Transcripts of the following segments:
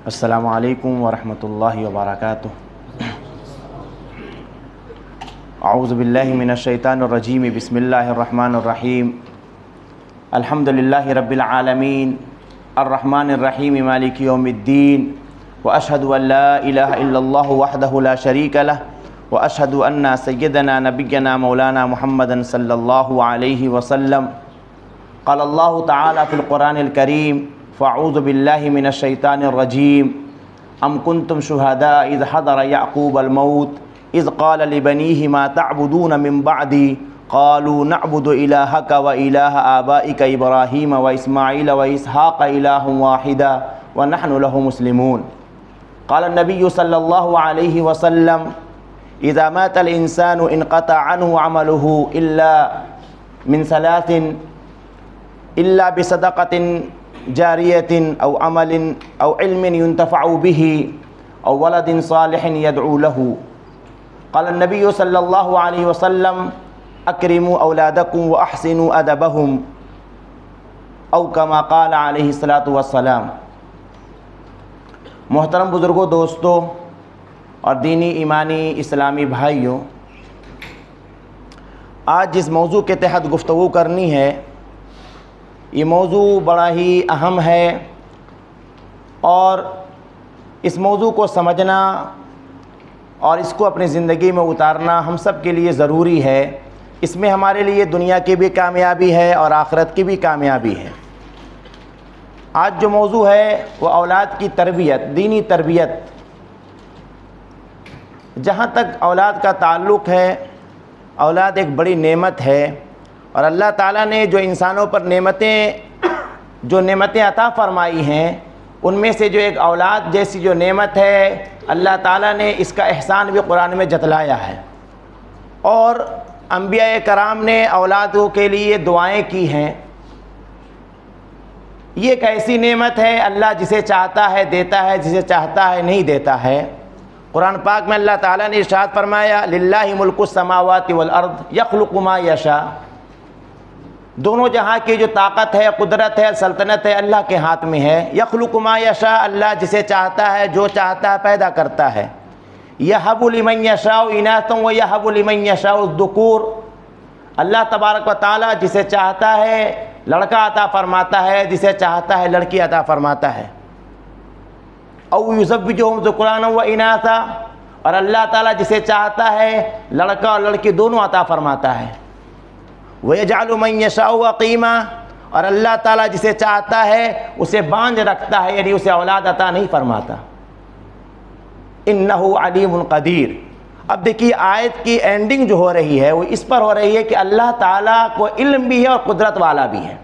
السلام علیکم ورحمۃ اللہ وبرکاتہ۔ اعوذ باللہ من الشیطان الرجیم، بسم اللہ الرحمن الرحیم۔ الحمد للہ رب العالمین الرحمن الرحیم مالک یوم الدین، واشہد ان لا الہ الا اللہ وحدہ لا شریک لہ، واشہد ان سیدنا نبینا مولانا محمد صلی اللہ علیہ وسلم۔ قال اللہ تعالی فی القرآن الکریم، فاعوذ باللہ من الشیطان الرجیم۔ ام کنتم شہداء اذ حضر یعقوب الموت اذ قال لبنیہ ما تعبدون من بعدی قالوا نعبد الہک والہ آبائک ابراہیم واسماعیل واسحاق الہا واحدا ونحن له مسلمون۔ قال النبی صلی اللہ علیہ وسلم، اذا مات الانسان انقطع عنہ عمله الا من ثلاث الا بصدقۃ جاریۃ او عمل او علم ينتفع به او ولد صالح يدعو له۔ قال النبی صلی اللہ علیہ وسلم، اکرموا اولادکم واحسنوا ادبهم، او کما قال علیہ الصلاۃ والسلام۔ محترم بزرگوں، دوستوں اور دینی ایمانی اسلامی بھائیوں، آج جس موضوع کے تحت گفتگو کرنی ہے، یہ موضوع بڑا ہی اہم ہے، اور اس موضوع کو سمجھنا اور اس کو اپنی زندگی میں اتارنا ہم سب کے لیے ضروری ہے۔ اس میں ہمارے لیے دنیا کی بھی کامیابی ہے اور آخرت کی بھی کامیابی ہے۔ آج جو موضوع ہے وہ اولاد کی تربیت، دینی تربیت۔ جہاں تک اولاد کا تعلق ہے، اولاد ایک بڑی نعمت ہے، اور اللہ تعالیٰ نے جو انسانوں پر نعمتیں عطا فرمائی ہیں، ان میں سے جو ایک اولاد جیسی جو نعمت ہے، اللہ تعالیٰ نے اس کا احسان بھی قرآن میں جتلایا ہے، اور انبیاء کرام نے اولادوں کے لیے دعائیں کی ہیں۔ یہ ایک ایسی نعمت ہے، اللہ جسے چاہتا ہے دیتا ہے، جسے چاہتا ہے نہیں دیتا ہے۔ قرآن پاک میں اللہ تعالیٰ نے ارشاد فرمایا، للہ ملک السماوات والارض یخلق ما یشاء۔ دونوں جہاں کی جو طاقت ہے، قدرت ہے، سلطنت ہے، اللہ کے ہاتھ میں ہے۔ یخلق ما یشاء، اللہ جسے چاہتا ہے، جو چاہتا ہے پیدا کرتا ہے۔ یہب لمن یشاء اناثا ویہب لمن یشاء الذکور، اللہ تبارک و تعالیٰ جسے چاہتا ہے لڑکا عطا فرماتا ہے، جسے چاہتا ہے لڑکی عطا فرماتا ہے۔ او یزوجہم ذکرانا واناثا، اور اللہ تعالیٰ جسے چاہتا ہے لڑکا اور لڑکی دونوں عطا فرماتا ہے۔ وَيَجْعَلُ مَن يَشَاءُ عَقِيمًا، اور اللہ تعالیٰ جسے چاہتا ہے اسے بانجھ رکھتا ہے، یعنی اسے اولاد عطا نہیں فرماتا۔ إِنَّهُ عَلِيمٌ قَدِيرٌ۔ اب دیکھیے آیت کی اینڈنگ جو ہو رہی ہے وہ اس پر ہو رہی ہے کہ اللہ تعالیٰ کو علم بھی ہے اور قدرت والا بھی ہے۔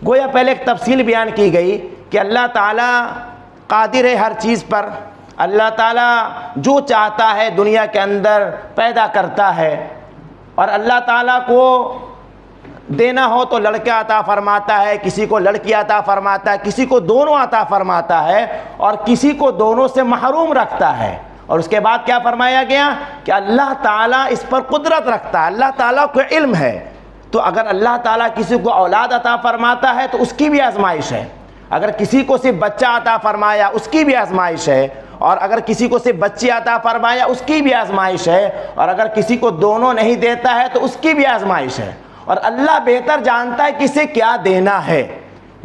گویا پہلے ایک تفصیل بیان کی گئی کہ اللہ تعالیٰ قادر ہے ہر چیز پر، اللہ تعالیٰ جو چاہتا ہے دنیا کے اندر پیدا کرتا ہے، اور اللہ تعالیٰ کو دینا ہو تو لڑکا عطا فرماتا ہے، کسی کو لڑکی عطا فرماتا ہے، کسی کو دونوں عطا فرماتا ہے، اور کسی کو دونوں سے محروم رکھتا ہے۔ اور اس کے بعد کیا فرمایا گیا کہ اللہ تعالیٰ اس پر قدرت رکھتا ہے، اللہ تعالیٰ کو علم ہے۔ تو اگر اللہ تعالیٰ کسی کو اولاد عطا فرماتا ہے تو اس کی بھی آزمائش ہے، اگر کسی کو صرف بچہ عطا فرمایا اس کی بھی آزمائش ہے، اور اگر کسی کو صرف بچی عطا فرمایا اس کی بھی آزمائش ہے، اور اگر کسی کو دونوں نہیں دیتا ہے تو اس کی بھی آزمائش ہے، اور اللہ بہتر جانتا ہے کسے کیا دینا ہے۔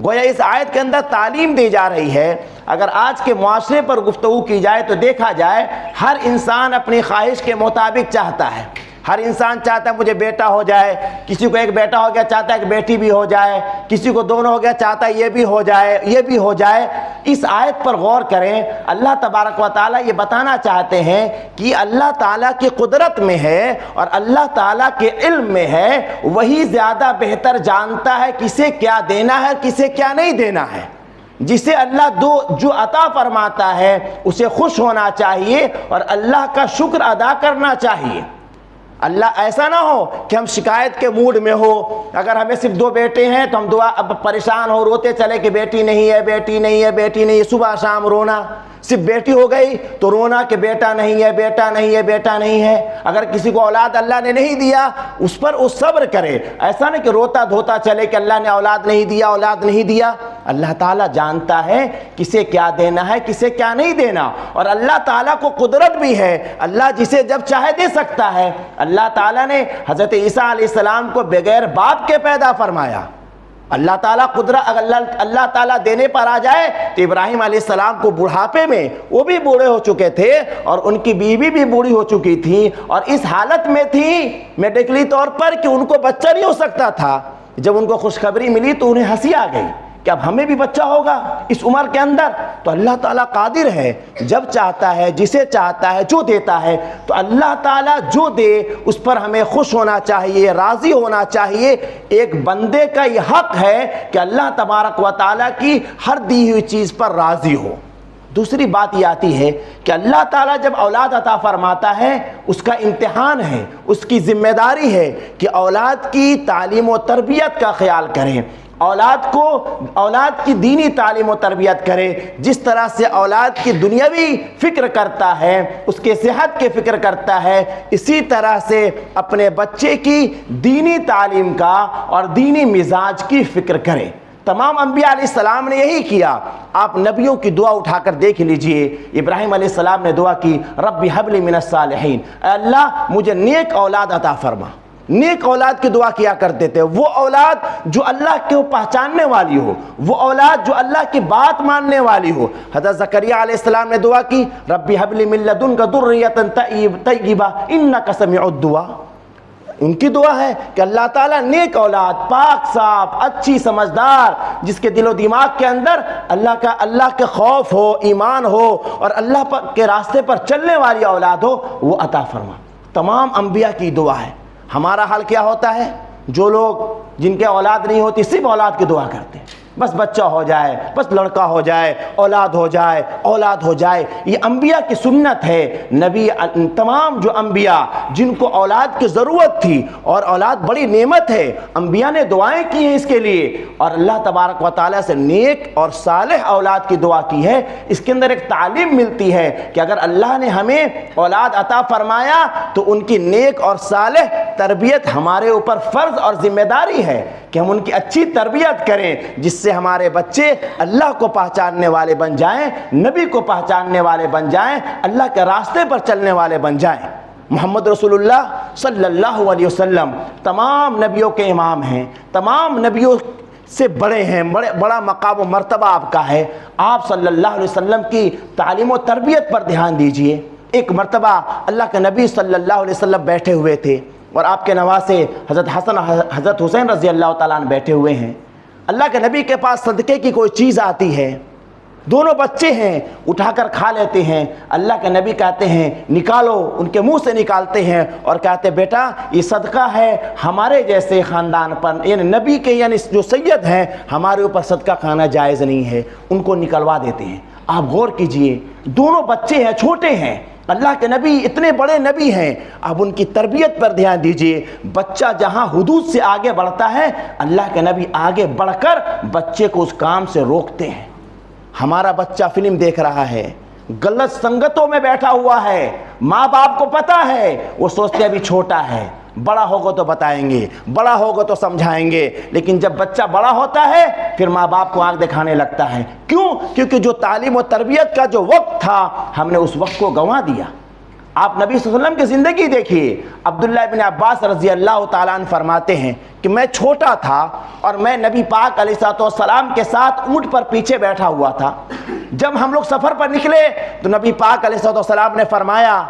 گویا اس آیت کے اندر تعلیم دی جا رہی ہے۔ اگر آج کے معاشرے پر گفتگو کی جائے تو دیکھا جائے ہر انسان اپنی خواہش کے مطابق چاہتا ہے، ہر انسان چاہتا ہے مجھے بیٹا ہو جائے، کسی کو ایک بیٹا ہو گیا چاہتا ہے کہ بیٹی بھی ہو جائے، کسی کو دونوں ہو گیا چاہتا ہے یہ بھی ہو جائے، یہ بھی ہو جائے۔ اس آیت پر غور کریں، اللہ تبارک و تعالیٰ یہ بتانا چاہتے ہیں کہ اللہ تعالیٰ کی قدرت میں ہے اور اللہ تعالیٰ کے علم میں ہے، وہی زیادہ بہتر جانتا ہے کسے کیا دینا ہے، کسے کیا نہیں دینا ہے۔ جسے اللہ جو عطا فرماتا ہے اسے خوش ہونا چاہیے اور اللہ کا شکر ادا کرنا چاہیے۔ اللہ ایسا نہ ہو کہ ہم شکایت کے موڈ میں ہو، اگر ہمیں صرف 2 بیٹے ہیں تو ہم اب پریشان ہو، روتے چلے کہ بیٹی نہیں ہے، بیٹی نہیں ہے، بیٹی نہیں ہے، صبح شام رونا۔ صرف بیٹی ہو گئی تو رونا کہ بیٹا نہیں ہے، بیٹا نہیں ہے، بیٹا نہیں ہے۔ اگر کسی کو اولاد اللہ نے نہیں دیا اس پر وہ صبر کرے، ایسا نہیں کہ روتا دھوتا چلے کہ اللہ نے اولاد نہیں دیا، اولاد نہیں دیا۔ اللہ تعالیٰ جانتا ہے کسے کیا دینا ہے، کسے کیا نہیں دینا، اور اللہ تعالیٰ کو قدرت بھی ہے، اللہ جسے جب چاہے دے سکتا ہے۔ اللہ تعالیٰ نے حضرت عیسیٰ علیہ السلام کو بغیر باپ کے پیدا فرمایا۔ اللہ تعالیٰ قدرت، اللہ تعالیٰ دینے پر آ جائے تو ابراہیم علیہ السلام کو بڑھاپے میں، وہ بھی بوڑھے ہو چکے تھے اور ان کی بیوی بھی بوڑھی ہو چکی تھی اور اس حالت میں تھی میڈیکلی طور پر کہ ان کو بچہ نہیں ہو سکتا تھا۔ جب ان کو خوشخبری ملی تو انہیں ہنسی آ گئی کہ اب ہمیں بھی بچہ ہوگا اس عمر کے اندر۔ تو اللہ تعالیٰ قادر ہے، جب چاہتا ہے، جسے چاہتا ہے، جو دیتا ہے۔ تو اللہ تعالیٰ جو دے اس پر ہمیں خوش ہونا چاہیے، راضی ہونا چاہیے۔ ایک بندے کا یہ حق ہے کہ اللہ تبارک و تعالیٰ کی ہر دی ہوئی چیز پر راضی ہو۔ دوسری بات یہ آتی ہے کہ اللہ تعالیٰ جب اولاد عطا فرماتا ہے اس کا امتحان ہے، اس کی ذمہ داری ہے کہ اولاد کی تعلیم و تربیت کا خیال کریں، اولاد کی دینی تعلیم و تربیت کرے۔ جس طرح سے اولاد کی دنیاوی فکر کرتا ہے، اس کے صحت کے فکر کرتا ہے، اسی طرح سے اپنے بچے کی دینی تعلیم کا اور دینی مزاج کی فکر کرے۔ تمام انبیاء علیہ السلام نے یہی کیا۔ آپ نبیوں کی دعا اٹھا کر دیکھ لیجئے۔ ابراہیم علیہ السلام نے دعا کی، رب ہب لی من الصالحین، اے اللہ مجھے نیک اولاد عطا فرما۔ نیک اولاد کی دعا کیا کرتے تھے، وہ اولاد جو اللہ کو پہچاننے والی ہو، وہ اولاد جو اللہ کی بات ماننے والی ہو۔ حضرت زکریا علیہ السلام نے دعا کی، رب ہب لی من لدنک ذریۃ طیبہ انک سمیع الدعاء۔ ان کی دعا ہے کہ اللہ تعالیٰ نیک اولاد، پاک صاف، اچھی، سمجھدار، جس کے دل و دماغ کے اندر اللہ کے خوف ہو، ایمان ہو اور اللہ کے راستے پر چلنے والی اولاد ہو، وہ عطا فرما۔ تمام انبیاء کی دعا ہے۔ ہمارا حال کیا ہوتا ہے؟ جو لوگ جن کے اولاد نہیں ہوتی صرف اولاد کی دعا کرتے ہیں، بس بچہ ہو جائے، بس لڑکا ہو جائے، اولاد ہو جائے، اولاد ہو جائے۔ یہ انبیاء کی سنت ہے۔ نبی تمام جو انبیاء جن کو اولاد کی ضرورت تھی، اور اولاد بڑی نعمت ہے، انبیاء نے دعائیں کی ہیں اس کے لیے، اور اللہ تبارک و تعالیٰ سے نیک اور صالح اولاد کی دعا کی ہے۔ اس کے اندر ایک تعلیم ملتی ہے کہ اگر اللہ نے ہمیں اولاد عطا فرمایا تو ان کی نیک اور صالح تربیت ہمارے اوپر فرض اور ذمہ داری ہے کہ ہم ان کی اچھی تربیت کریں، جس سے ہمارے بچے اللہ کو پہچاننے والے بن جائیں، نبی کو پہچاننے والے بن جائیں، اللہ کے راستے پر چلنے والے بن جائیں۔ محمد رسول اللہ صلی اللہ علیہ وسلم تمام نبیوں کے امام ہیں، تمام نبیوں سے بڑے ہیں، بڑا مقام و مرتبہ آپ کا ہے۔ آپ صلی اللہ علیہ وسلم کی تعلیم و تربیت پر دھیان دیجئے۔ ایک مرتبہ اللہ کے نبی صلی اللہ علیہ وسلم بیٹھے ہوئے تھے اور آپ کے نواسے حضرت حسن حضرت حسین رضی اللہ تعالیٰ عنہ بیٹھے ہوئے ہیں۔ اللہ کے نبی کے پاس صدقے کی کوئی چیز آتی ہے، دونوں بچے ہیں، اٹھا کر کھا لیتے ہیں۔ اللہ کے نبی کہتے ہیں نکالو، ان کے منہ سے نکالتے ہیں اور کہتے بیٹا یہ صدقہ ہے ہمارے جیسے خاندان پر، یعنی نبی کے یعنی جو سید ہیں ہمارے اوپر صدقہ کھانا جائز نہیں ہے، ان کو نکلوا دیتے ہیں۔ آپ غور کیجئے، دونوں بچے ہیں، چھوٹے ہیں، اللہ کے نبی اتنے بڑے نبی ہیں، اب ان کی تربیت پر دھیان دیجئے۔ بچہ جہاں حدود سے آگے بڑھتا ہے اللہ کے نبی آگے بڑھ کر بچے کو اس کام سے روکتے ہیں۔ ہمارا بچہ فلم دیکھ رہا ہے، غلط سنگتوں میں بیٹھا ہوا ہے، ماں باپ کو پتہ ہے، وہ سوچتے ابھی چھوٹا ہے، بڑا ہوگا تو بتائیں گے، بڑا ہوگا تو سمجھائیں گے، لیکن جب بچہ بڑا ہوتا ہے پھر ماں باپ کو آنکھ دکھانے لگتا ہے۔ کیوں؟ کیونکہ جو تعلیم و تربیت کا جو وقت تھا ہم نے اس وقت کو گنوا دیا۔ آپ نبی صلی اللہ علیہ وسلم کی زندگی دیکھیے۔ عبداللہ بن عباس رضی اللہ تعالیٰ عنہ فرماتے ہیں کہ میں چھوٹا تھا اور میں نبی پاک علیہ السلام کے ساتھ اونٹ پر پیچھے بیٹھا ہوا تھا۔ جب ہم لوگ سفر پر نکلے تو نبی پاک علیہ السلام نے فرمایا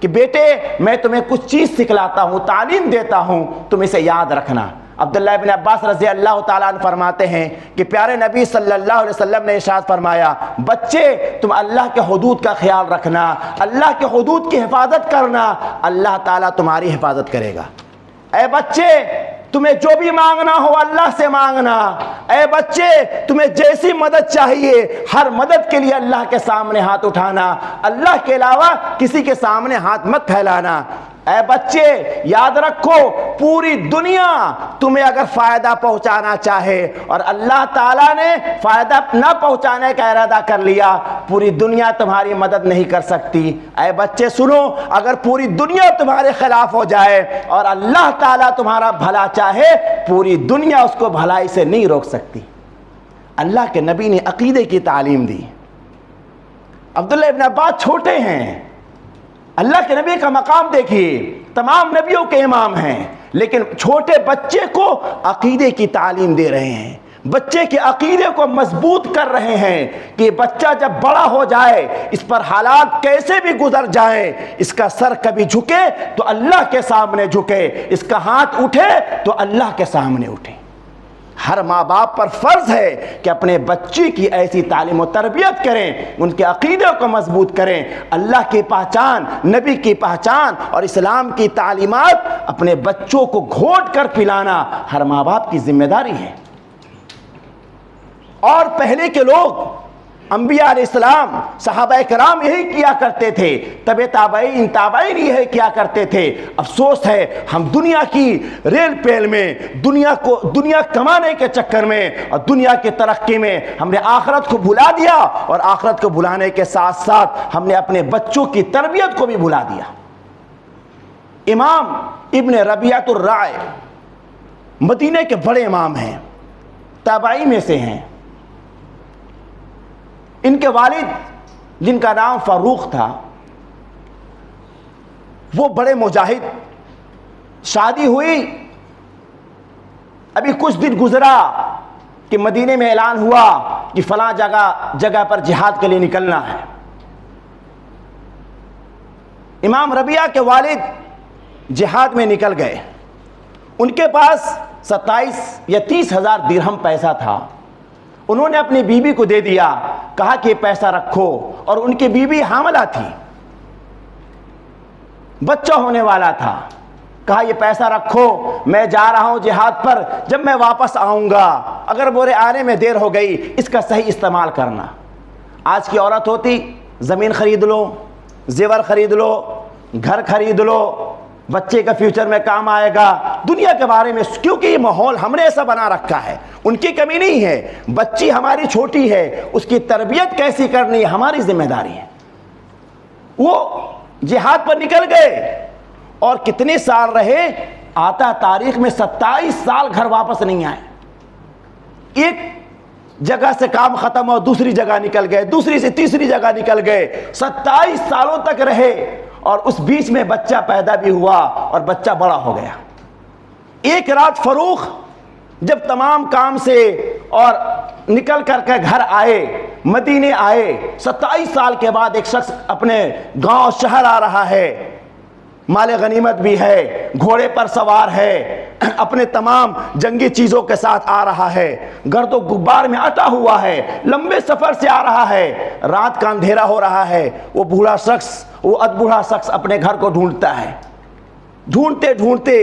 کہ بیٹے میں تمہیں کچھ چیز سکھلاتا ہوں، تعلیم دیتا ہوں، تم اسے یاد رکھنا۔ عبداللہ بن عباس رضی اللہ تعالیٰ عنہ فرماتے ہیں کہ پیارے نبی صلی اللہ علیہ وسلم نے ارشاد فرمایا بچے تم اللہ کے حدود کا خیال رکھنا، اللہ کے حدود کی حفاظت کرنا، اللہ تعالیٰ تمہاری حفاظت کرے گا۔ اے بچے تمہیں جو بھی مانگنا ہو اللہ سے مانگنا، اے بچے تمہیں جیسی مدد چاہیے ہر مدد کے لیے اللہ کے سامنے ہاتھ اٹھانا، اللہ کے علاوہ کسی کے سامنے ہاتھ مت پھیلانا۔ اے بچے یاد رکھو، پوری دنیا تمہیں اگر فائدہ پہنچانا چاہے اور اللہ تعالیٰ نے فائدہ نہ پہنچانے کا ارادہ کر لیا، پوری دنیا تمہاری مدد نہیں کر سکتی۔ اے بچے سنو، اگر پوری دنیا تمہارے خلاف ہو جائے اور اللہ تعالیٰ تمہارا بھلا چاہے، پوری دنیا اس کو بھلائی سے نہیں روک سکتی۔ اللہ کے نبی نے عقیدے کی تعلیم دی۔ عبداللہ ابن عباس چھوٹے ہیں، اللہ کے نبی کا مقام دیکھیے، تمام نبیوں کے امام ہیں، لیکن چھوٹے بچے کو عقیدے کی تعلیم دے رہے ہیں، بچے کے عقیدے کو مضبوط کر رہے ہیں کہ بچہ جب بڑا ہو جائے، اس پر حالات کیسے بھی گزر جائیں، اس کا سر کبھی جھکے تو اللہ کے سامنے جھکے، اس کا ہاتھ اٹھے تو اللہ کے سامنے اٹھے۔ ہر ماں باپ پر فرض ہے کہ اپنے بچے کی ایسی تعلیم و تربیت کریں، ان کے عقیدے کو مضبوط کریں۔ اللہ کی پہچان، نبی کی پہچان اور اسلام کی تعلیمات اپنے بچوں کو گھونٹ کر پلانا ہر ماں باپ کی ذمہ داری ہے۔ اور پہلے کے لوگ، انبیاء علیہ السلام، صحابہ کرام یہی کیا کرتے تھے، تابعین یہی کیا کرتے تھے۔ افسوس ہے ہم دنیا کی ریل پیل میں، دنیا کمانے کے چکر میں اور دنیا کی ترقی میں ہم نے آخرت کو بھلا دیا، اور آخرت کو بھلانے کے ساتھ ساتھ ہم نے اپنے بچوں کی تربیت کو بھی بھلا دیا۔ امام ابن ربیعۃ الرائے مدینے کے بڑے امام ہیں، تابعی میں سے ہیں۔ ان کے والد جن کا نام فاروق تھا، وہ بڑے مجاہد، شادی ہوئی، ابھی کچھ دن گزرا کہ مدینے میں اعلان ہوا کہ فلاں جگہ پر جہاد کے لیے نکلنا ہے۔ امام ربیعہ کے والد جہاد میں نکل گئے، ان کے پاس 27 یا 30 ہزار درہم پیسہ تھا، انہوں نے اپنی بیوی کو دے دیا، کہا کہ یہ پیسہ رکھو، اور ان کی بیوی حاملہ تھی، بچہ ہونے والا تھا، کہا یہ پیسہ رکھو، میں جا رہا ہوں جہاد پر، جب میں واپس آؤں گا اگر میرے آنے میں دیر ہو گئی اس کا صحیح استعمال کرنا۔ آج کی عورت ہوتی زمین خرید لو، زیور خرید لو، گھر خرید لو، بچے کا فیوچر میں کام آئے گا، دنیا کے بارے میں، کیونکہ یہ ماحول ہم نے ایسا بنا رکھا ہے۔ ان کی کمی نہیں ہے، بچی ہماری چھوٹی ہے، اس کی تربیت کیسی کرنی ہے ہماری ذمہ داری ہے۔ وہ جہاد پر نکل گئے اور کتنے سال رہے، آتا تاریخ میں 27 سال گھر واپس نہیں آئے۔ ایک جگہ سے کام ختم ہو دوسری جگہ نکل گئے، دوسری سے تیسری جگہ نکل گئے، 27 سالوں تک رہے، اور اس بیچ میں بچہ پیدا بھی ہوا اور بچہ بڑا ہو گیا۔ ایک رات فاروق جب تمام کام سے اور نکل کر کے گھر آئے، مدینے آئے، 27 سال کے بعد ایک شخص اپنے گاؤں شہر آ رہا ہے، مال غنیمت بھی ہے، گھوڑے پر سوار ہے، اپنے تمام جنگی چیزوں کے ساتھ آ رہا ہے، گرد و غبار میں اٹا ہوا ہے، لمبے سفر سے آ رہا ہے، رات کا اندھیرا ہو رہا ہے۔ وہ بوڑھا شخص اپنے گھر کو ڈھونڈتا ہے، ڈھونڈتے ڈھونڈتے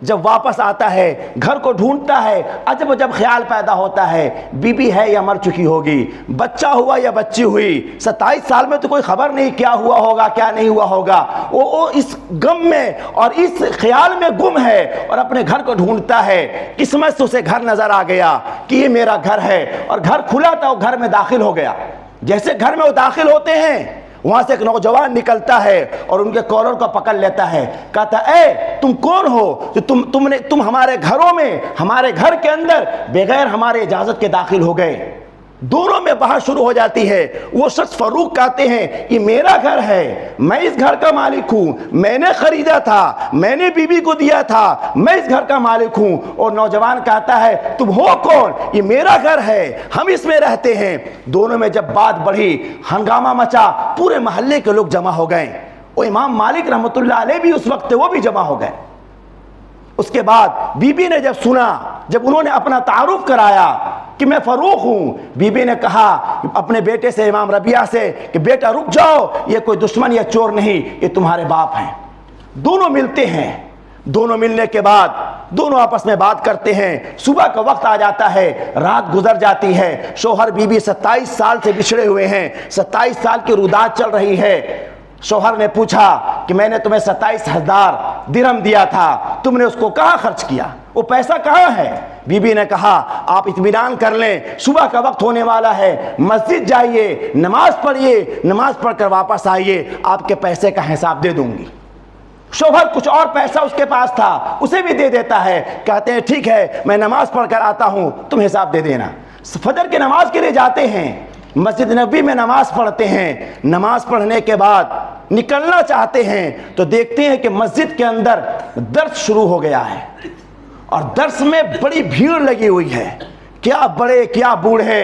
جب واپس آتا ہے، گھر کو ڈھونڈتا ہے، عجب جب خیال پیدا ہوتا ہے بیوی ہے یا مر چکی ہوگی، بچہ ہوا یا بچی ہوئی، 27 سال میں تو کوئی خبر نہیں کیا ہوا ہوگا کیا نہیں ہوا ہوگا۔ وہ اس غم میں اور اس خیال میں گم ہے اور اپنے گھر کو ڈھونڈتا ہے۔ قسمت سے اسے گھر نظر آ گیا کہ یہ میرا گھر ہے، اور گھر کھلا تھا، وہ گھر میں داخل ہو گیا۔ جیسے گھر میں وہ داخل ہوتے ہیں، وہاں سے ایک نوجوان نکلتا ہے اور ان کے کالر کو پکڑ لیتا ہے، کہتا اے تم کون ہو کہ تم ہمارے گھروں میں، ہمارے گھر کے اندر بغیر ہمارے اجازت کے داخل ہو گئے۔ دونوں میں بحث شروع ہو جاتی ہے۔ وہ شخص فاروق کہتے ہیں یہ میرا گھر ہے، میں اس گھر کا مالک ہوں، میں نے خریدا تھا، میں نے بیوی کو دیا تھا، میں اس گھر کا مالک ہوں۔ اور نوجوان کہتا ہے تم ہو کون؟ یہ میرا گھر ہے، ہم اس میں رہتے ہیں۔ دونوں میں جب بات بڑھی، ہنگامہ مچا، پورے محلے کے لوگ جمع ہو گئے۔ وہ امام مالک رحمۃ اللہ علیہ بھی اس وقت وہ بھی جمع ہو گئے۔ اس کے بعد بی بی نے جب سنا، جب انہوں نے اپنا تعارف کرایا کہ میں فاروق ہوں، بی بی نے کہا اپنے بیٹے سے، امام ربیعہ سے، کہ بیٹا رک جاؤ، یہ کوئی دشمن یا چور نہیں، یہ تمہارے باپ ہیں۔ دونوں ملتے ہیں، دونوں ملنے کے بعد دونوں آپس میں بات کرتے ہیں۔ صبح کا وقت آ جاتا ہے، رات گزر جاتی ہے، شوہر بیوی 27 سال سے بچھڑے ہوئے ہیں، 27 سال کی روداد چل رہی ہے۔ شوہر نے پوچھا کہ میں نے تمہیں 27,000 درہم دیا تھا، تم نے اس کو کہاں خرچ کیا؟ وہ پیسہ کہاں ہے؟ بی بی نے کہا آپ اطمینان کر لیں، صبح کا وقت ہونے والا ہے، مسجد جائیے، نماز پڑھیے، نماز پڑھ کر واپس آئیے، آپ کے پیسے کا حساب دے دوں گی۔ شوہر کچھ اور پیسہ اس کے پاس تھا، اسے بھی دے دیتا ہے، کہتے ہیں ٹھیک ہے میں نماز پڑھ کر آتا ہوں، تم حساب دے دینا۔ فجر کی نماز کے لیے جاتے ہیں، مسجد نبوی میں نماز پڑھتے ہیں، نماز پڑھنے کے بعد نکلنا چاہتے ہیں تو دیکھتے ہیں کہ مسجد کے اندر درس شروع ہو گیا ہے، اور درس میں بڑی بھیڑ لگی ہوئی ہے، کیا بڑے کیا بوڑھے،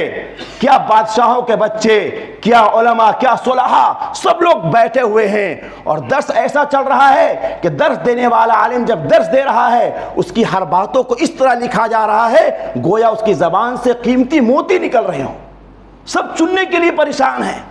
کیا بادشاہوں کے بچے، کیا علماء، کیا صلحاء، سب لوگ بیٹھے ہوئے ہیں، اور درس ایسا چل رہا ہے کہ درس دینے والا عالم جب درس دے رہا ہے اس کی ہر باتوں کو اس طرح لکھا جا رہا ہے گویا اس کی زبان سے قیمتی موتی نکل رہے ہوں، سب سننے کے لیے پریشان ہیں،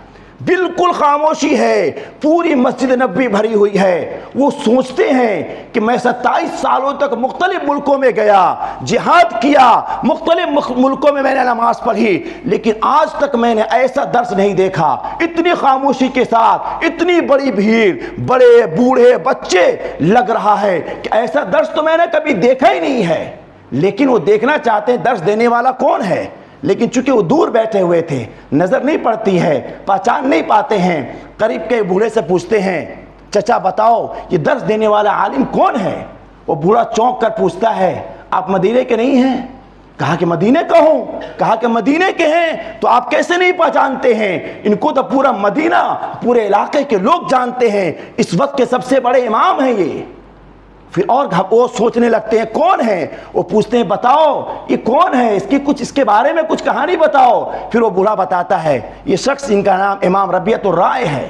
بالکل خاموشی ہے، پوری مسجد نبوی بھری ہوئی ہے۔ وہ سوچتے ہیں کہ میں 27 سالوں تک مختلف ملکوں میں گیا، جہاد کیا، مختلف ملکوں میں نے نماز پڑھی، لیکن آج تک میں نے ایسا درس نہیں دیکھا، اتنی خاموشی کے ساتھ، اتنی بڑی بھیڑ، بڑے بوڑھے بچے، لگ رہا ہے کہ ایسا درس تو میں نے کبھی دیکھا ہی نہیں ہے۔ لیکن وہ دیکھنا چاہتے ہیں درس دینے والا کون ہے، لیکن چونکہ وہ دور بیٹھے ہوئے تھے، نظر نہیں پڑتی ہے، پہچان نہیں پاتے ہیں۔ قریب کے بوڑھے سے پوچھتے ہیں چچا بتاؤ یہ درس دینے والا عالم کون ہے؟ وہ بوڑھا چونک کر پوچھتا ہے آپ مدینے کے نہیں ہیں؟ کہا کہ مدینے کا ہوں۔ کہا کہ مدینے کے ہیں تو آپ کیسے نہیں پہچانتے ہیں؟ ان کو تو پورا مدینہ، پورے علاقے کے لوگ جانتے ہیں، اس وقت کے سب سے بڑے امام ہیں یہ۔ پھر اور وہ سوچنے لگتے ہیں کون ہے، وہ پوچھتے ہیں بتاؤ یہ کون ہے، اس کے بارے میں کچھ کہانی بتاؤ۔ پھر وہ بوڑھا بتاتا ہے یہ شخص ان کا نام امام ربیعۃ الرائے ہے،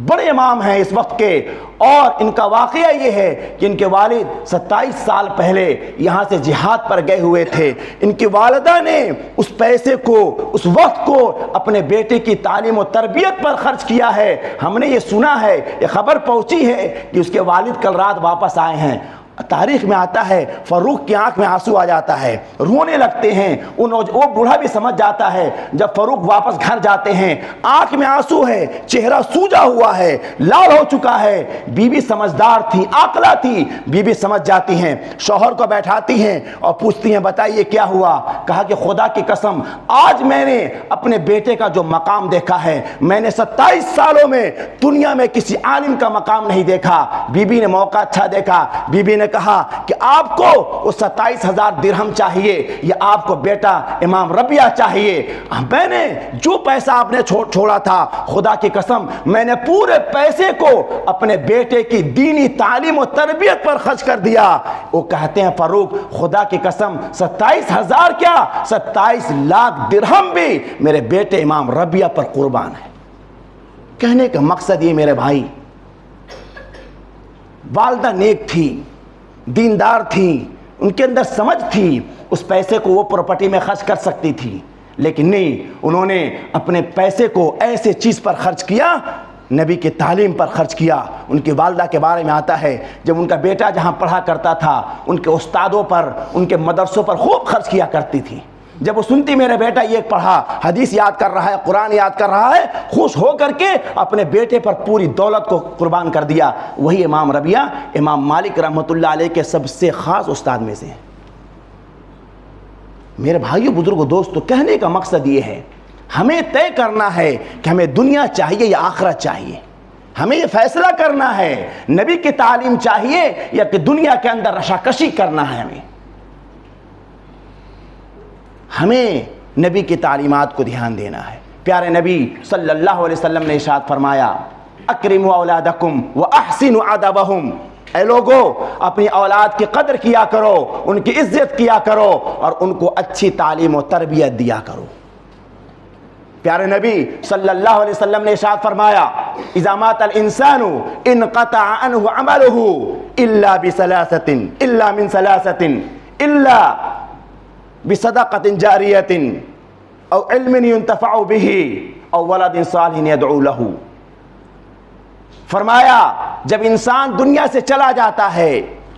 بڑے امام ہیں اس وقت کے، اور ان کا واقعہ یہ ہے کہ ان کے والد 27 سال پہلے یہاں سے جہاد پر گئے ہوئے تھے، ان کی والدہ نے اس پیسے کو، اس وقت کو اپنے بیٹے کی تعلیم و تربیت پر خرچ کیا ہے۔ ہم نے یہ سنا ہے، یہ خبر پہنچی ہے کہ اس کے والد کل رات واپس آئے ہیں۔ تاریخ میں آتا ہے فاروق کی آنکھ میں آنسو آ جاتا ہے، رونے لگتے ہیں، وہ بوڑھا بھی سمجھ جاتا ہے۔ جب فاروق واپس گھر جاتے ہیں آنکھ میں آنسو ہے، چہرہ سوجا ہوا ہے، لال ہو چکا ہے۔ بیوی سمجھدار تھی، عاقلہ تھی، بیوی سمجھ جاتی ہیں، شوہر کو بیٹھاتی ہیں اور پوچھتی ہیں بتائیے کیا ہوا؟ کہا کہ خدا کی قسم آج میں نے اپنے بیٹے کا جو مقام دیکھا ہے میں نے 27 سالوں میں دنیا میں کسی عالم کا مقام نہیں دیکھا۔ بیوی نے موقع اچھا دیکھا، بیوی نے کہا کہ آپ کو وہ 27,000 درہم چاہیے یا آپ کو بیٹا امام ربیعہ چاہیے؟ میں نے جو پیسہ آپ نے چھوڑا تھا خدا کی قسم میں نے پورے پیسے کو اپنے بیٹے کی دینی تعلیم و تربیت پر خرچ کر دیا۔ وہ کہتے ہیں فاروق خدا کی قسم 27,000 کیا 27 لاکھ درہم بھی میرے بیٹے امام ربیعہ پر قربان ہے۔ کہنے کا مقصد یہ میرے بھائی، والدہ نیک تھی، دیندار تھی، ان کے اندر سمجھ تھی، اس پیسے کو وہ پراپرٹی میں خرچ کر سکتی تھی، لیکن نہیں، انہوں نے اپنے پیسے کو ایسے چیز پر خرچ کیا، نبی کی تعلیم پر خرچ کیا۔ ان کی والدہ کے بارے میں آتا ہے جب ان کا بیٹا جہاں پڑھا کرتا تھا ان کے استادوں پر، ان کے مدرسوں پر خوب خرچ کیا کرتی تھی۔ جب وہ سنتی میرا بیٹا یہ پڑھا، حدیث یاد کر رہا ہے، قرآن یاد کر رہا ہے، خوش ہو کر کے اپنے بیٹے پر پوری دولت کو قربان کر دیا۔ وہی امام ربیعہ امام مالک رحمۃ اللہ علیہ کے سب سے خاص استاد میں سے ہیں۔ میرے بھائیو بزرگوں دوستو، کہنے کا مقصد یہ ہے ہمیں طے کرنا ہے کہ ہمیں دنیا چاہیے یا آخرت چاہیے۔ ہمیں یہ فیصلہ کرنا ہے نبی کی تعلیم چاہیے یا کہ دنیا کے اندر رشاکشی کرنا ہے۔ ہمیں نبی کی تعلیمات کو دھیان دینا ہے۔ پیارے نبی صلی اللہ علیہ وسلم نے ارشاد فرمایا اکرموا اولادکم واحسنوا ادبہم، اے لوگو اپنی اولاد کی قدر کیا کرو، ان کی عزت کیا کرو اور ان کو اچھی تعلیم و تربیت دیا کرو۔ پیارے نبی صلی اللہ علیہ وسلم نے ارشاد فرمایا اذا مات الانسان انقطع عنه عمله الا من ثلاثة الا بصدقة جاریة او علم ينتفع به او ولد صالح يدعو له۔ فرمایا جب انسان دنیا سے چلا جاتا ہے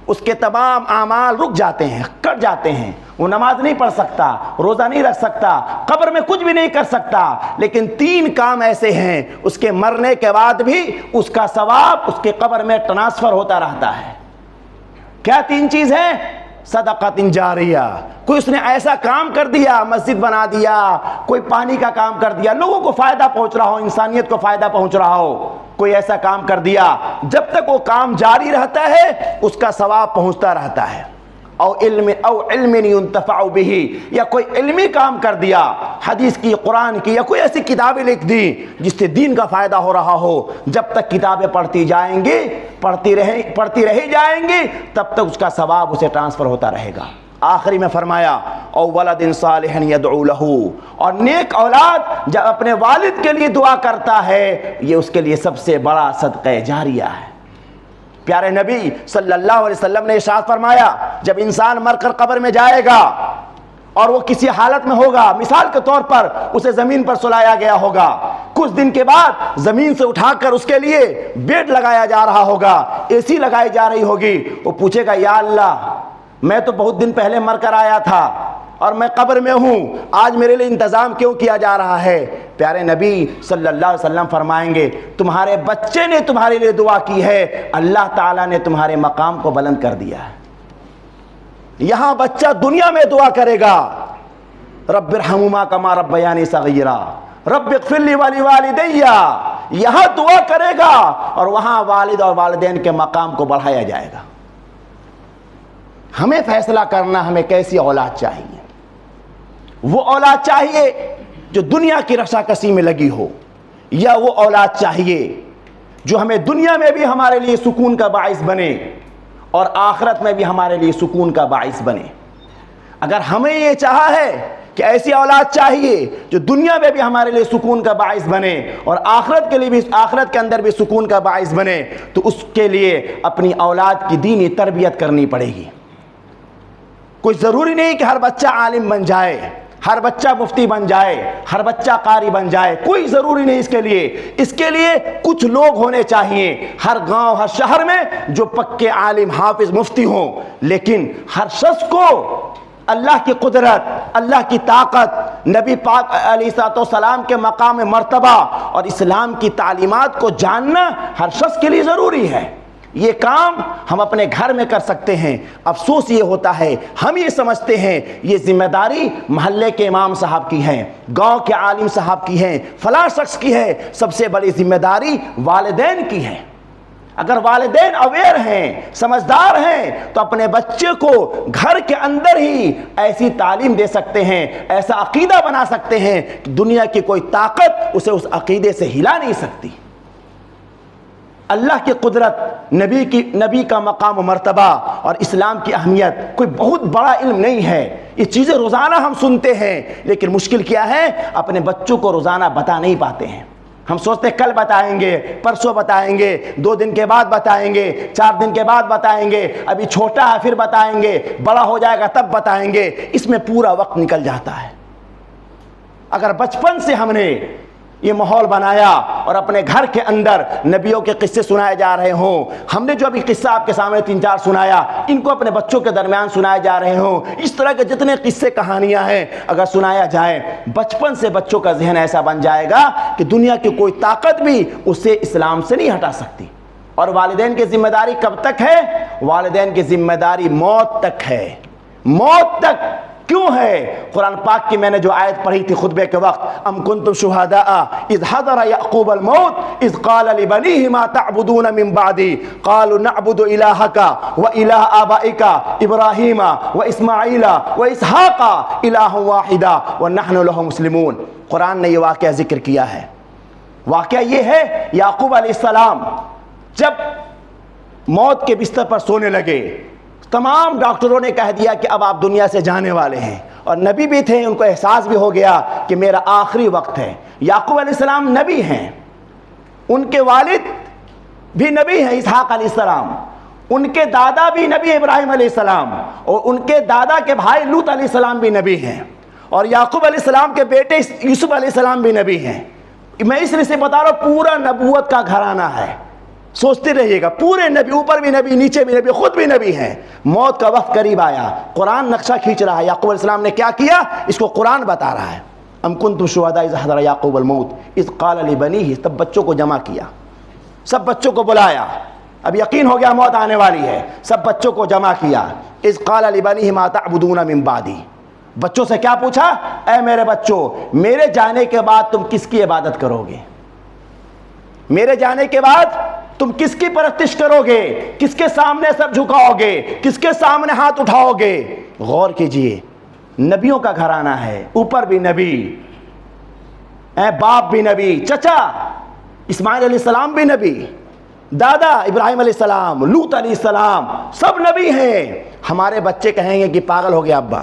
اس کے تمام اعمال رک جاتے ہیں، کٹ جاتے ہیں، وہ نماز نہیں پڑھ سکتا، روزہ نہیں رکھ سکتا، قبر میں کچھ بھی نہیں کر سکتا، لیکن 3 کام ایسے ہیں اس کے مرنے کے بعد بھی اس کا ثواب اس کے قبر میں ٹرانسفر ہوتا رہتا ہے۔ کیا 3 چیز ہیں؟ صدقۃ جاریہ، کوئی اس نے ایسا کام کر دیا، مسجد بنا دیا، کوئی پانی کا کام کر دیا، لوگوں کو فائدہ پہنچ رہا ہو، انسانیت کو فائدہ پہنچ رہا ہو، کوئی ایسا کام کر دیا، جب تک وہ کام جاری رہتا ہے اس کا ثواب پہنچتا رہتا ہے۔ او علم ينتفع به، یا کوئی علمی کام کر دیا، حدیث کی، قرآن کی، یا کوئی ایسی کتابیں لکھ دی جس سے دین کا فائدہ ہو رہا ہو، جب تک کتابیں پڑھتی جائیں گی، پڑھتی رہی جائیں گی، تب تک اس کا ثواب اسے ٹرانسفر ہوتا رہے گا۔ آخری میں فرمایا او ولد صالح يدعو له، اور نیک اولاد جب اپنے والد کے لیے دعا کرتا ہے، یہ اس کے لیے سب سے بڑا صدقہ جاریہ ہے۔ پیارے نبی صلی اللہ علیہ وسلم نے ارشاد فرمایا، جب انسان مر کر قبر میں جائے گا اور وہ کسی حالت میں ہوگا، مثال کے طور پر اسے زمین پر سلایا گیا ہوگا، کچھ دن کے بعد زمین سے اٹھا کر اس کے لیے بیڈ لگایا جا رہا ہوگا، اے سی لگائی جا رہی ہوگی، وہ پوچھے گا یا اللہ میں تو بہت دن پہلے مر کر آیا تھا اور میں قبر میں ہوں، آج میرے لیے انتظام کیوں کیا جا رہا ہے؟ پیارے نبی صلی اللہ علیہ وسلم فرمائیں گے تمہارے بچے نے تمہارے لیے دعا کی ہے، اللہ تعالیٰ نے تمہارے مقام کو بلند کر دیا ہے۔ یہاں بچہ دنیا میں دعا کرے گا رب ارحمہما کما ربیانی صغیرا، رب اغفر لی ولوالدی، یہاں دعا کرے گا اور وہاں والد اور والدین کے مقام کو بڑھایا جائے گا۔ ہمیں فیصلہ کرنا ہمیں کیسی اولاد چاہیے۔ وہ اولاد چاہیے جو دنیا کی رشاکسی میں لگی ہو، یا وہ اولاد چاہیے جو ہمیں دنیا میں بھی ہمارے لیے سکون کا باعث بنے اور آخرت میں بھی ہمارے لیے سکون کا باعث بنے۔ اگر ہمیں یہ چاہا ہے کہ ایسی اولاد چاہیے جو دنیا میں بھی ہمارے لیے سکون کا باعث بنے اور آخرت کے لیے بھی، آخرت کے اندر بھی سکون کا باعث بنے، تو اس کے لیے اپنی اولاد کی دینی تربیت کرنی پڑے گی۔ کوئی ضروری نہیں کہ ہر بچہ عالم بن جائے، ہر بچہ مفتی بن جائے، ہر بچہ قاری بن جائے، کوئی ضروری نہیں اس کے لیے کچھ لوگ ہونے چاہیے ہر گاؤں ہر شہر میں جو پکے عالم حافظ مفتی ہوں، لیکن ہر شخص کو اللہ کی قدرت، اللہ کی طاقت، نبی پاک علیہ السلام کے مقام مرتبہ اور اسلام کی تعلیمات کو جاننا ہر شخص کے لیے ضروری ہے۔ یہ کام ہم اپنے گھر میں کر سکتے ہیں۔ افسوس یہ ہوتا ہے ہم یہ سمجھتے ہیں یہ ذمہ داری محلے کے امام صاحب کی ہے، گاؤں کے عالم صاحب کی ہے، فلاں شخص کی ہے۔ سب سے بڑی ذمہ داری والدین کی ہے۔ اگر والدین اویئر ہیں، سمجھدار ہیں، تو اپنے بچے کو گھر کے اندر ہی ایسی تعلیم دے سکتے ہیں، ایسا عقیدہ بنا سکتے ہیں کہ دنیا کی کوئی طاقت اسے اس عقیدے سے ہلا نہیں سکتی۔ اللہ کی قدرت، نبی کا مقام و مرتبہ اور اسلام کی اہمیت کوئی بہت بڑا علم نہیں ہے۔ یہ چیزیں روزانہ ہم سنتے ہیں، لیکن مشکل کیا ہے، اپنے بچوں کو روزانہ بتا نہیں پاتے ہیں۔ ہم سوچتے ہیں کل بتائیں گے، پرسوں بتائیں گے، 2 دن کے بعد بتائیں گے، 4 دن کے بعد بتائیں گے، ابھی چھوٹا ہے پھر بتائیں گے، بڑا ہو جائے گا تب بتائیں گے۔ اس میں پورا وقت نکل جاتا ہے۔ اگر بچپن سے ہم نے یہ ماحول بنایا اور اپنے گھر کے اندر نبیوں کے قصے سنائے جا رہے ہوں، ہم نے جو ابھی قصہ آپ کے سامنے 3-4 سنایا، ان کو اپنے بچوں کے درمیان سنائے جا رہے ہوں، اس طرح کے جتنے قصے کہانیاں ہیں اگر سنایا جائے، بچپن سے بچوں کا ذہن ایسا بن جائے گا کہ دنیا کی کوئی طاقت بھی اسے اسلام سے نہیں ہٹا سکتی۔ اور والدین کی ذمہ داری کب تک ہے؟ والدین کی ذمہ داری موت تک ہے۔ موت تک کیوں ہے؟ قرآن پاک کی میں نے جو آیت پڑھی تھی خطبے کے وقت، ام کنتم شہداء اذ حضر یعقوب الموت اذ قال لبنیہ ما تعبدون من بعدی قالوا نعبد الہک والہ آبائک ابراہیم واسماعیل واسحاق الہ واحدا ونحن له مسلمون۔ قرآن نے یہ واقعہ ذکر کیا ہے۔ واقعہ یہ ہے، یعقوب علیہ السلام جب موت کے بستر پر سونے لگے، تمام ڈاکٹروں نے کہہ دیا کہ اب آپ دنیا سے جانے والے ہیں، اور نبی بھی تھے، ان کو احساس بھی ہو گیا کہ میرا آخری وقت ہے۔ یعقوب علیہ السلام نبی ہیں، ان کے والد بھی نبی ہیں اسحاق علیہ السلام، ان کے دادا بھی نبی ابراہیم علیہ السلام، اور ان کے دادا کے بھائی لوط علیہ السلام بھی نبی ہیں، اور یعقوب علیہ السلام کے بیٹے یوسف علیہ السلام بھی نبی ہیں۔ میں اس لیے سے بتا رہا ہوں پورا نبوت کا گھرانہ ہے۔ سوچتے رہیے گا، پورے نبی، اوپر بھی نبی نیچے بھی نبی، خود بھی نبی ہیں. موت کا وقت قریب آیا، قرآن نقشہ کھینچ رہا ہے. یعقوب علیہ السلام نے کیا کیا اس کو قرآن بتا رہا ہے. ام کنتم شہداء اذ حضر یعقوب الموت اذ قال لبنیہ، تب بچوں کو جمع کیا، سب بچوں کو بلایا. اب یقین ہو گیا موت آنے والی ہے، سب بچوں کو جمع کیا. اذ قال لبنیہ ما تعبدون من بعدی، بچوں سے کیا پوچھا؟ اے میرے بچوں، میرے جانے کے بعد تم کس کی عبادت کرو گے؟ میرے جانے کے بعد تم کس کی پرستش کرو گے؟ کس کے سامنے سر جھکاؤ گے؟ کس کے سامنے ہاتھ اٹھاؤ گے؟ غور کیجئے، نبیوں کا گھرانہ ہے، اوپر بھی نبی، باپ بھی نبی، چچا اسماعیل علیہ السلام بھی نبی، دادا ابراہیم علیہ السلام، لوط علیہ السلام، سب نبی ہیں. ہمارے بچے کہیں گے کہ پاگل ہو گیا ابا،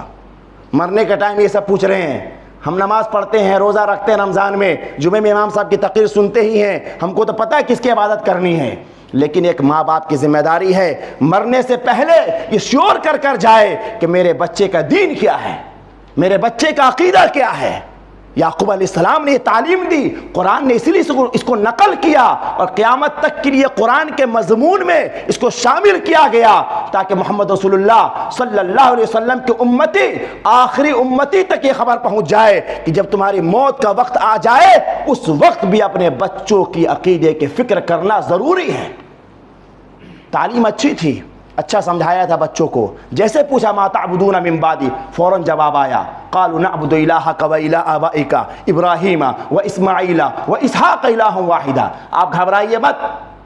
مرنے کا ٹائم یہ سب پوچھ رہے ہیں. ہم نماز پڑھتے ہیں، روزہ رکھتے ہیں، رمضان میں جمعے میں امام صاحب کی تقریر سنتے ہی ہیں، ہم کو تو پتہ ہے کس کی عبادت کرنی ہے. لیکن ایک ماں باپ کی ذمہ داری ہے مرنے سے پہلے یہ شیور کر جائے کہ میرے بچے کا دین کیا ہے، میرے بچے کا عقیدہ کیا ہے. یعقوب علیہ السلام نے یہ تعلیم دی، قرآن نے اسی لیے اس کو نقل کیا، اور قیامت تک کے لیے قرآن کے مضمون میں اس کو شامل کیا گیا تاکہ محمد رسول اللہ صلی اللہ علیہ وسلم کی امتی، آخری امتی تک یہ خبر پہنچ جائے کہ جب تمہاری موت کا وقت آ جائے اس وقت بھی اپنے بچوں کی عقیدے کی فکر کرنا ضروری ہے. تعلیم اچھی تھی، اچھا سمجھایا تھا بچوں کو. جیسے پوچھا ما تعبدون من بعدی، فوراً جواب آیا قالوا نعبد الہک و الہ آبائک ابراہیم و اسماعیل و اسحاق الہ واحدا. آپ گھبرائیے مت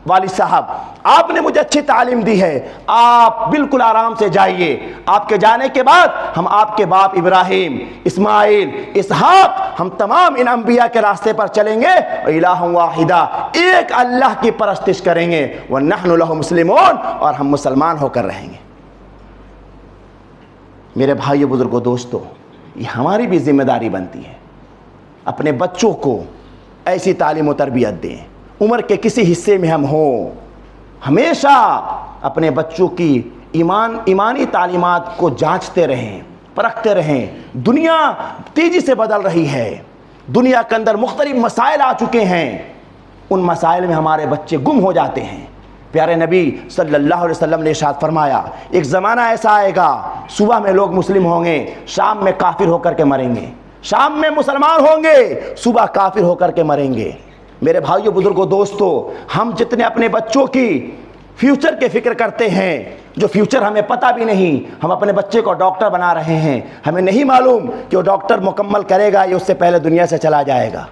والد صاحب، آپ نے مجھے اچھی تعلیم دی ہے، آپ بالکل آرام سے جائیے. آپ کے جانے کے بعد ہم آپ کے باپ ابراہیم، اسماعیل، اسحاق، ہم تمام ان انبیاء کے راستے پر چلیں گے، الہ واحدہ، ایک اللہ کی پرستش کریں گے، وَنَحْنُ لَهُ مُسْلِمُونَ، اور ہم مسلمان ہو کر رہیں گے. میرے بھائیو، بزرگوں، دوستو، یہ ہماری بھی ذمہ داری بنتی ہے اپنے بچوں کو ایسی تعلیم و تربیت دیں. عمر کے کسی حصے میں ہم ہوں، ہمیشہ اپنے بچوں کی ایمانی تعلیمات کو جانچتے رہیں، پرکھتے رہیں. دنیا تیزی سے بدل رہی ہے، دنیا کے اندر مختلف مسائل آ چکے ہیں، ان مسائل میں ہمارے بچے گم ہو جاتے ہیں. پیارے نبی صلی اللہ علیہ وسلم نے ارشاد فرمایا ایک زمانہ ایسا آئے گا صبح میں لوگ مسلم ہوں گے، شام میں کافر ہو کر کے مریں گے، شام میں مسلمان ہوں گے، صبح کافر ہو کر کے مریں گے. میرے بھائیو، بزرگوں، دوستو، ہم جتنے اپنے بچوں کی فیوچر کے فکر کرتے ہیں، جو فیوچر ہمیں پتہ بھی نہیں، ہم اپنے بچے کو ڈاکٹر بنا رہے ہیں، ہمیں نہیں معلوم کہ وہ ڈاکٹر مکمل کرے گا یا اس سے پہلے دنیا سے چلا جائے گا.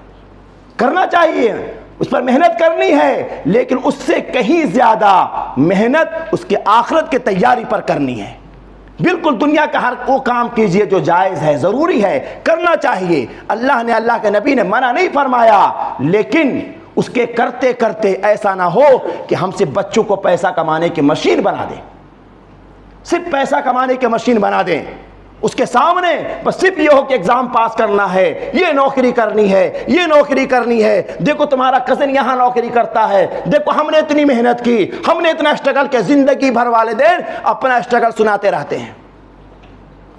کرنا چاہیے، اس پر محنت کرنی ہے، لیکن اس سے کہیں زیادہ محنت اس کے آخرت کی تیاری پر کرنی ہے. بالکل دنیا کا ہر وہ کام کیجئے جو جائز ہے، ضروری ہے، کرنا چاہیے. اللہ نے، اللہ کے نبی نے منع نہیں فرمایا، لیکن اس کے کرتے کرتے ایسا نہ ہو کہ ہم صرف بچوں کو پیسہ کمانے کی مشین بنا دیں، صرف پیسہ کمانے کی مشین بنا دیں. اس کے سامنے بس صرف یہ ہو کہ ایگزام پاس کرنا ہے، یہ نوکری کرنی ہے، یہ نوکری کرنی ہے، دیکھو تمہارا کزن یہاں نوکری کرتا ہے، دیکھو ہم نے اتنی محنت کی، ہم نے اتنا اسٹرگل کیا. زندگی بھر والدین اپنا اسٹرگل سناتے رہتے ہیں،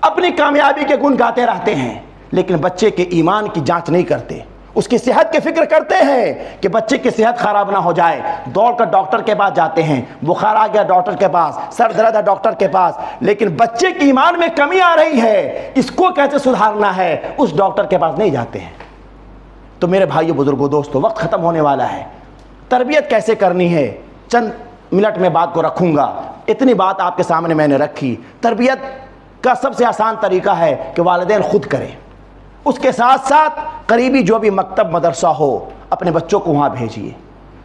اپنی کامیابی کے گن گاتے رہتے ہیں، لیکن بچے کے ایمان کی جانچ نہیں کرتے. اس کی صحت کی فکر کرتے ہیں کہ بچے کی صحت خراب نہ ہو جائے، دوڑ کر ڈاکٹر کے پاس جاتے ہیں، بخار آ گیا ڈاکٹر کے پاس، سر درد ہے ڈاکٹر کے پاس، لیکن بچے کی ایمان میں کمی آ رہی ہے، اس کو کیسے سدھارنا ہے، اس ڈاکٹر کے پاس نہیں جاتے ہیں. تو میرے بھائیو، بزرگوں، دوستو، وقت ختم ہونے والا ہے. تربیت کیسے کرنی ہے چند منٹ میں بات کو رکھوں گا. اتنی بات آپ کے سامنے میں نے رکھی. تربیت کا سب سے آسان طریقہ ہے کہ والدین خود کریں، اس کے ساتھ ساتھ قریبی جو بھی مکتب مدرسہ ہو اپنے بچوں کو وہاں بھیجیے.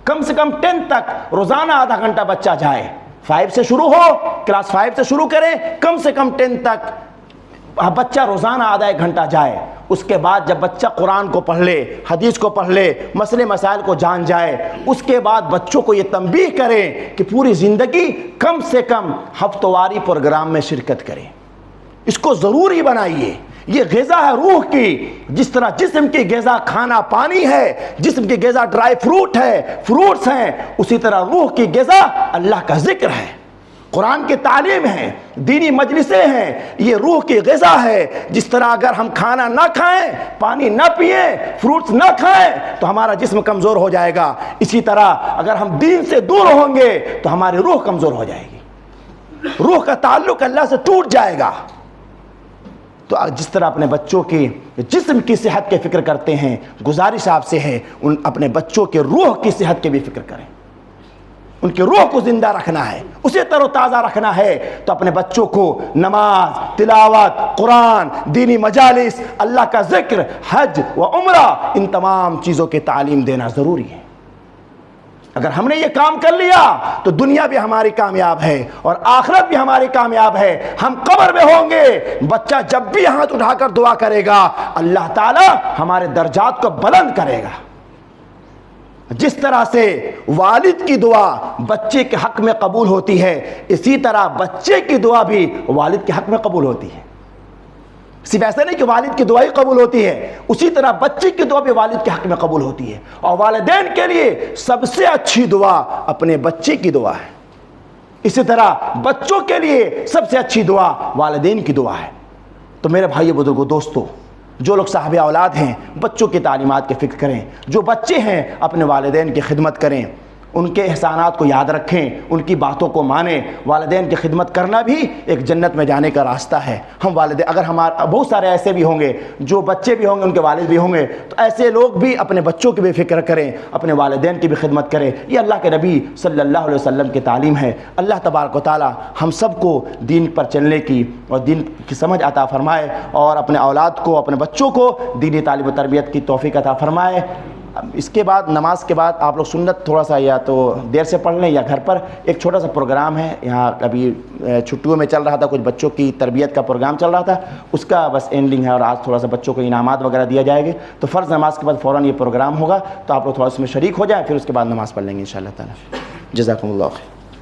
کم سے کم 10 تک روزانہ آدھا گھنٹہ بچہ جائے. 5 سے شروع ہو، کلاس 5 سے شروع کریں، کم سے کم 10 تک بچہ روزانہ آدھا 1 گھنٹہ جائے. اس کے بعد جب بچہ قرآن کو پڑھ لے، حدیث کو پڑھ لے، مسئلے مسائل کو جان جائے، اس کے بعد بچوں کو یہ تنبیہ کریں کہ پوری زندگی کم سے کم ہفتہ واری پروگرام میں شرکت کریں. اس کو ضروری بنائیے. یہ غذا ہے روح کی. جس طرح جسم کی غذا کھانا پانی ہے، جسم کی غذا ڈرائی فروٹ ہے، فروٹس ہیں، اسی طرح روح کی غذا اللہ کا ذکر ہے، قرآن کی تعلیم ہے، دینی مجلسیں ہیں، یہ روح کی غذا ہے۔ جس طرح اگر ہم کھانا نہ کھائیں، پانی نہ پئیں، فروٹس نہ کھائیں تو ہمارا جسم کمزور ہو جائے گا، اسی طرح اگر ہم دین سے دور ہوں گے تو ہماری روح کمزور ہو جائے گی، روح کا تعلق اللہ سے ٹوٹ جائے گا۔ تو جس طرح اپنے بچوں کی جسم کی صحت کے فکر کرتے ہیں، گزارش آپ سے ہے اپنے بچوں کے روح کی صحت کے بھی فکر کریں، ان کی روح کو زندہ رکھنا ہے، اسے تر و تازہ رکھنا ہے۔ تو اپنے بچوں کو نماز، تلاوت، قرآن، دینی مجالس، اللہ کا ذکر، حج و عمرہ، ان تمام چیزوں کی تعلیم دینا ضروری ہے۔ اگر ہم نے یہ کام کر لیا تو دنیا بھی ہماری کامیاب ہے اور آخرت بھی ہماری کامیاب ہے۔ ہم قبر میں ہوں گے، بچہ جب بھی ہاتھ اٹھا کر دعا کرے گا اللہ تعالی ہمارے درجات کو بلند کرے گا۔ جس طرح سے والد کی دعا بچے کے حق میں قبول ہوتی ہے، اسی طرح بچے کی دعا بھی والد کے حق میں قبول ہوتی ہے۔ صرف ایسا نہیں کہ والد کی دعا ہی قبول ہوتی ہے، اسی طرح بچے کی دعا بھی والد کے حق میں قبول ہوتی ہے۔ اور والدین کے لیے سب سے اچھی دعا اپنے بچے کی دعا ہے، اسی طرح بچوں کے لیے سب سے اچھی دعا والدین کی دعا ہے۔ تو میرے بھائی بزرگوں، دوستو، جو لوگ صاحب اولاد ہیں بچوں کی تعلیمات کی فکر کریں، جو بچے ہیں اپنے والدین کی خدمت کریں، ان کے احسانات کو یاد رکھیں، ان کی باتوں کو مانیں۔ والدین کی خدمت کرنا بھی ایک جنت میں جانے کا راستہ ہے۔ ہم والدین، اگر ہمارا بہت سارے ایسے بھی ہوں گے جو بچے بھی ہوں گے، ان کے والد بھی ہوں گے، تو ایسے لوگ بھی اپنے بچوں کی بھی فکر کریں، اپنے والدین کی بھی خدمت کریں۔ یہ اللہ کے نبی صلی اللہ علیہ وسلم کی تعلیم ہے۔ اللہ تبارک و تعالی ہم سب کو دین پر چلنے کی اور دین کی سمجھ عطا فرمائے، اور اپنے اولاد کو، اپنے بچوں کو دینی تعلیم و تربیت کی توفیق عطا فرمائے۔ اس کے بعد نماز کے بعد آپ لوگ سنت تھوڑا سا یا تو دیر سے پڑھ لیں، یا گھر پر ایک چھوٹا سا پروگرام ہے یہاں، ابھی چھٹیوں میں چل رہا تھا، کچھ بچوں کی تربیت کا پروگرام چل رہا تھا، اس کا بس اینڈنگ ہے، اور آج تھوڑا سا بچوں کو انعامات وغیرہ دیا جائے گے۔ تو فرض نماز کے بعد فوراً یہ پروگرام ہوگا، تو آپ لوگ تھوڑا اس میں شریک ہو جائیں، پھر اس کے بعد نماز پڑھ لیں گے انشاءاللہ تعالی۔ جزاکم اللہ خیر۔